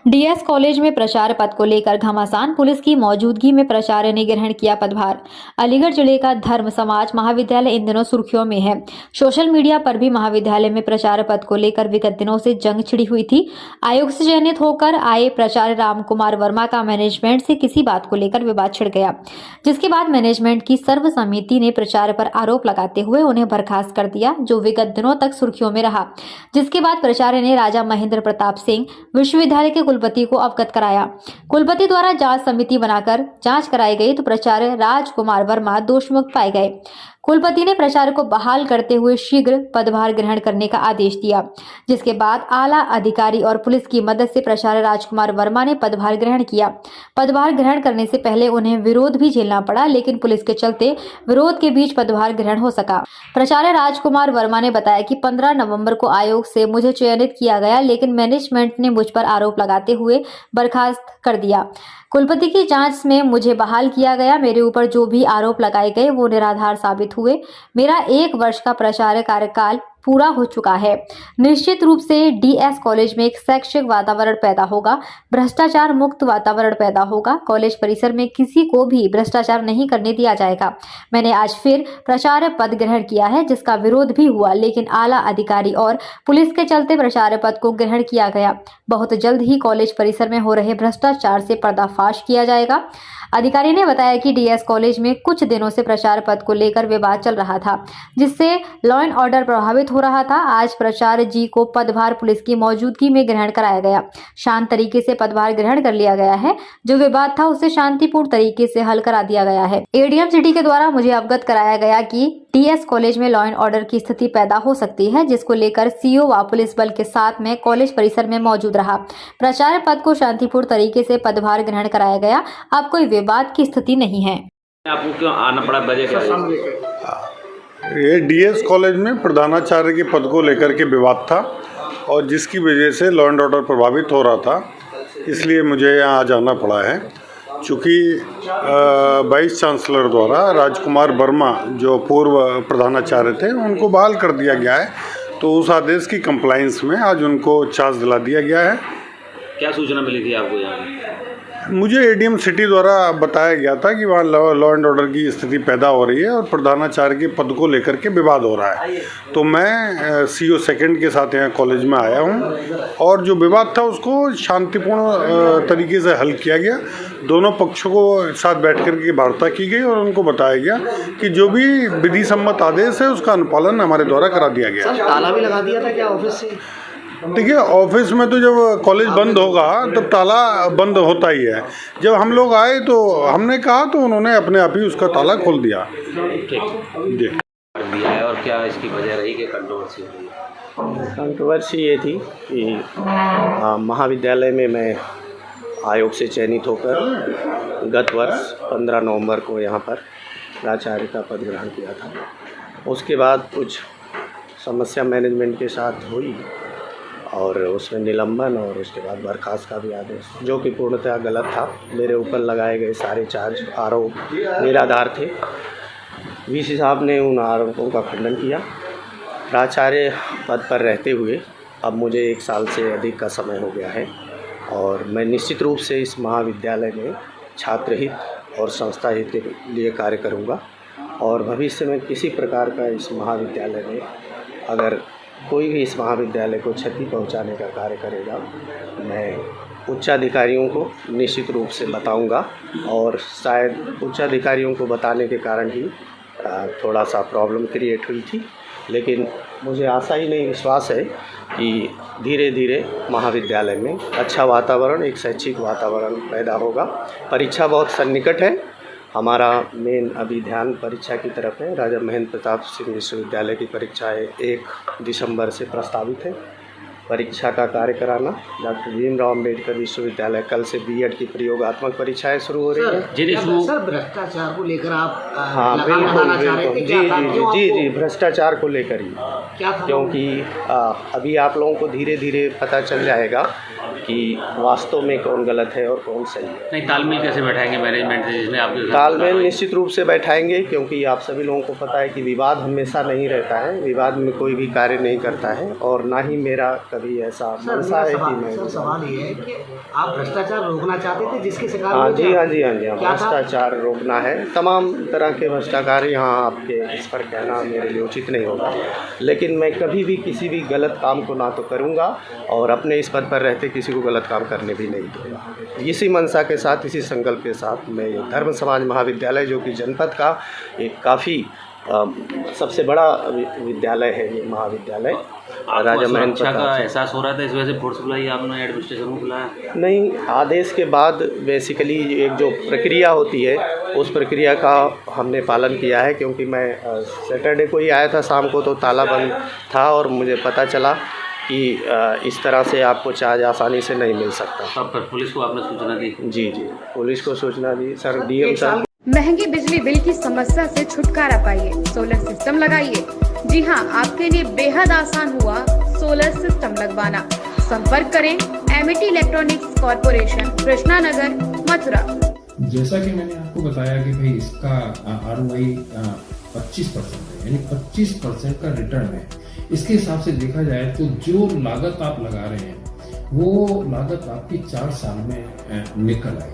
DS college में प्रचार्य पद को लेकर घमासान, पुलिस की मौजूदगी में प्राचार्य ने ग्रहण किया पदभार। अलीगढ़ जिले का धर्म समाज महाविद्यालय इन दिनों सुर्खियों में है। सोशल मीडिया पर भी महाविद्यालय में प्राचार्य पद को लेकर विगत दिनों से जंग छिड़ी हुई थी। आयोग से चयनित होकर आए प्राचार्य राम कुमार वर्मा का मैनेजमेंट से किसी बात को लेकर विवाद छिड़ गया, जिसके बाद मैनेजमेंट की सर्वसम्मति ने प्राचार्य पर आरोप लगाते हुए उन्हें बर्खास्त कर दिया, जो विगत दिनों तक सुर्खियों में रहा। जिसके बाद प्राचार्य ने राजा महेंद्र प्रताप सिंह विश्वविद्यालय के कुलपति को अवगत कराया। कुलपति द्वारा जांच समिति बनाकर जांच कराई गई तो प्राचार्य राजकुमार वर्मा दोषमुक्त पाए गए। कुलपति ने प्राचार्य को बहाल करते हुए शीघ्र पदभार ग्रहण करने का आदेश दिया, जिसके बाद आला अधिकारी और पुलिस की मदद से प्राचार्य राजकुमार वर्मा ने पदभार ग्रहण किया। पदभार ग्रहण करने से पहले उन्हें विरोध भी झेलना पड़ा, लेकिन पुलिस के चलते विरोध के बीच पदभार ग्रहण हो सका। प्राचार्य राजकुमार वर्मा ने बताया कि 15 नवंबर को आयोग से मुझे चयनित किया गया, लेकिन मैनेजमेंट ने मुझ पर आरोप लगाते हुए बर्खास्त कर दिया। कुलपति की जांच में मुझे बहाल किया गया। मेरे ऊपर जो भी आरोप लगाए गए वो निराधार साबित हुए। मेरा 1 वर्ष का प्राचार्य कार्यकाल पूरा हो चुका है। निश्चित रूप से डीएस कॉलेज में एक शैक्षिक वातावरण पैदा होगा, भ्रष्टाचार मुक्त वातावरण पैदा होगा। कॉलेज परिसर में किसी को भी भ्रष्टाचार नहीं करने दिया जाएगा। मैंने आज फिर प्राचार्य पद ग्रहण किया है, जिसका विरोध भी हुआ, लेकिन आला अधिकारी और पुलिस के चलते प्राचार्य पद को ग्रहण किया गया। बहुत जल्द ही कॉलेज परिसर में हो रहे भ्रष्टाचार से पर्दाफाश किया जाएगा। अधिकारी ने बताया कि डीएस कॉलेज में कुछ दिनों से प्राचार्य पद को लेकर विवाद चल रहा था, जिससे लॉ एंड ऑर्डर प्रभावित हो रहा था। आज प्राचार्य जी को पदभार पुलिस की मौजूदगी में ग्रहण कराया गया। शांत तरीके से पदभार ग्रहण कर लिया गया है। जो विवाद था उसे शांतिपूर्ण तरीके से हल करा दिया गया है। एडीएम सिटी के द्वारा मुझे अवगत कराया गया कि डीएस कॉलेज में लॉ एंड ऑर्डर की स्थिति पैदा हो सकती है, जिसको लेकर सीओ व पुलिस बल के साथ में कॉलेज परिसर में मौजूद रहा। प्राचार्य पद को शांतिपूर्ण तरीके से पदभार ग्रहण कराया गया। अब कोई विवाद की स्थिति नहीं है। आपको क्यों आना पड़ा, वजह क्या है? ये डीएस कॉलेज में प्रधानाचार्य के पद को लेकर के विवाद था और जिसकी वजह से लॉ एंड ऑर्डर प्रभावित हो रहा था, इसलिए मुझे यहाँ आ जाना पड़ा है। चूँकि वाइस चांसलर द्वारा राजकुमार वर्मा जो पूर्व प्रधानाचार्य थे उनको बहाल कर दिया गया है, तो उस आदेश की कंप्लाइंस में आज उनको चार्ज दिला दिया गया है। क्या सूचना मिली थी आपको यहाँ? मुझे एडीएम सिटी द्वारा बताया गया था कि वहाँ लॉ एंड ऑर्डर की स्थिति पैदा हो रही है और प्रधानाचार्य के पद को लेकर के विवाद हो रहा है, तो मैं सीओ सेकंड के साथ यहाँ कॉलेज में आया हूँ और जो विवाद था उसको शांतिपूर्ण तरीके से हल किया गया। दोनों पक्षों को साथ बैठ कर के वार्ता की गई और उनको बताया गया कि जो भी विधि सम्मत आदेश है उसका अनुपालन हमारे द्वारा करा दिया गया। ताला भी लगा दिया था क्या ऑफिस से? देखिए, ऑफिस में तो जब कॉलेज बंद होगा तब ताला बंद होता ही है। जब हम लोग आए तो हमने कहा तो उन्होंने अपने आप ही उसका ताला खोल दिया। जी दिया है। और क्या इसकी वजह रही कि कंट्रोवर्सी हुई? कंट्रोवर्सी ये थी कि महाविद्यालय में मैं आयोग से चयनित होकर गत वर्ष 15 नवंबर को यहाँ पर प्राचार्य का पद ग्रहण किया था। उसके बाद कुछ समस्या मैनेजमेंट के साथ हुई और उसमें निलंबन और उसके बाद बर्खास्त का भी आदेश, जो कि पूर्णतः गलत था। मेरे ऊपर लगाए गए सारे चार्ज आरोप निराधार थे। वीसी साहब ने उन आरोपों का खंडन किया। प्राचार्य पद पर रहते हुए अब मुझे 1 साल से अधिक का समय हो गया है और मैं निश्चित रूप से इस महाविद्यालय में छात्र हित और संस्था हित के लिए कार्य करूँगा और भविष्य में किसी प्रकार का इस महाविद्यालय में अगर कोई भी इस महाविद्यालय को क्षति पहुंचाने का कार्य करेगा, मैं उच्चाधिकारियों को निश्चित रूप से बताऊंगा और शायद उच्चाधिकारियों को बताने के कारण ही थोड़ा सा प्रॉब्लम क्रिएट हुई थी, लेकिन मुझे आशा ही नहीं विश्वास है कि धीरे धीरे महाविद्यालय में अच्छा वातावरण, एक शैक्षिक वातावरण पैदा होगा। परीक्षा बहुत सन्निकट है। हमारा मेन अभी ध्यान परीक्षा की तरफ है। राजा महेंद्र प्रताप सिंह विश्वविद्यालय की परीक्षाएं 1 दिसंबर से प्रस्तावित है। परीक्षा का कार्य कराना डॉक्टर भीमराव अम्बेडकर विश्वविद्यालय कल से बीएड की प्रयोगात्मक परीक्षाएं शुरू हो रही है। सर, भ्रष्टाचार को लेकर आप हाँ बिल्कुल जी भ्रष्टाचार को लेकर ही, क्या, क्योंकि अभी आप लोगों को धीरे धीरे पता चल जाएगा कि वास्तव में कौन गलत है और कौन सही है। नहीं, तालमेल कैसे बैठाएंगे मैनेजमेंट से जिसने आपके साथ तालमेल निश्चित रूप से बैठाएंगे, क्योंकि आप सभी लोगों को पता है कि विवाद हमेशा नहीं रहता है, विवाद में कोई भी कार्य नहीं करता है और ना ही मेरा कभी ऐसा मनसा है कि मैं सवाल ये है कि आप भ्रष्टाचार रोकना चाहते थे जिसके शिकार हाँ हुए थे जी, आप? हाँ जी, हाँ जी, हाँ, क्या था? भ्रष्टाचार रोकना है, तमाम तरह के भ्रष्टाचार यहाँ आपके इस पर कहना मेरे लिए उचित नहीं होगा, लेकिन मैं कभी भी किसी भी गलत काम को ना तो करूँगा और अपने इस पद पर रहते किसी को गलत काम करने भी नहीं दूँगा। इसी मंशा के साथ, इसी संकल्प के साथ मैं ये धर्म समाज महाविद्यालय, जो कि जनपद का एक काफ़ी सबसे बड़ा विद्यालय है, ये महाविद्यालय राजा महेंद्र सुरक्षा का प्रताप एहसास हो रहा था, इस वजह से फोर्स बुलाई आपने एडमिनिस्ट्रेशन को बुलाया? नहीं, आदेश के बाद बेसिकली एक जो प्रक्रिया होती है उस प्रक्रिया का हमने पालन किया है, क्योंकि मैं सैटरडे को ही आया था शाम को, तो ताला बंद था और मुझे पता चला कि इस तरह से आपको चार्ज आसानी से नहीं मिल सकता। तब फिर पुलिस को आपने सूचना दी? जी जी, पुलिस को सूचना दी सर, डीएम सर। महंगी बिजली बिल की समस्या से छुटकारा पाइए, सोलर सिस्टम लगाइए। जी हां, आपके लिए बेहद आसान हुआ सोलर सिस्टम लगवाना। संपर्क करें Amity electronics corporation, Krishna Nagar, Mathura. जैसा कि मैंने आपको बताया कि भाई इसका ROI 25% है, यानी 25% का रिटर्न है। इसके हिसाब से देखा जाए तो जो लागत आप लगा रहे हैं वो लागत आपकी 4 साल में निकल आएगी।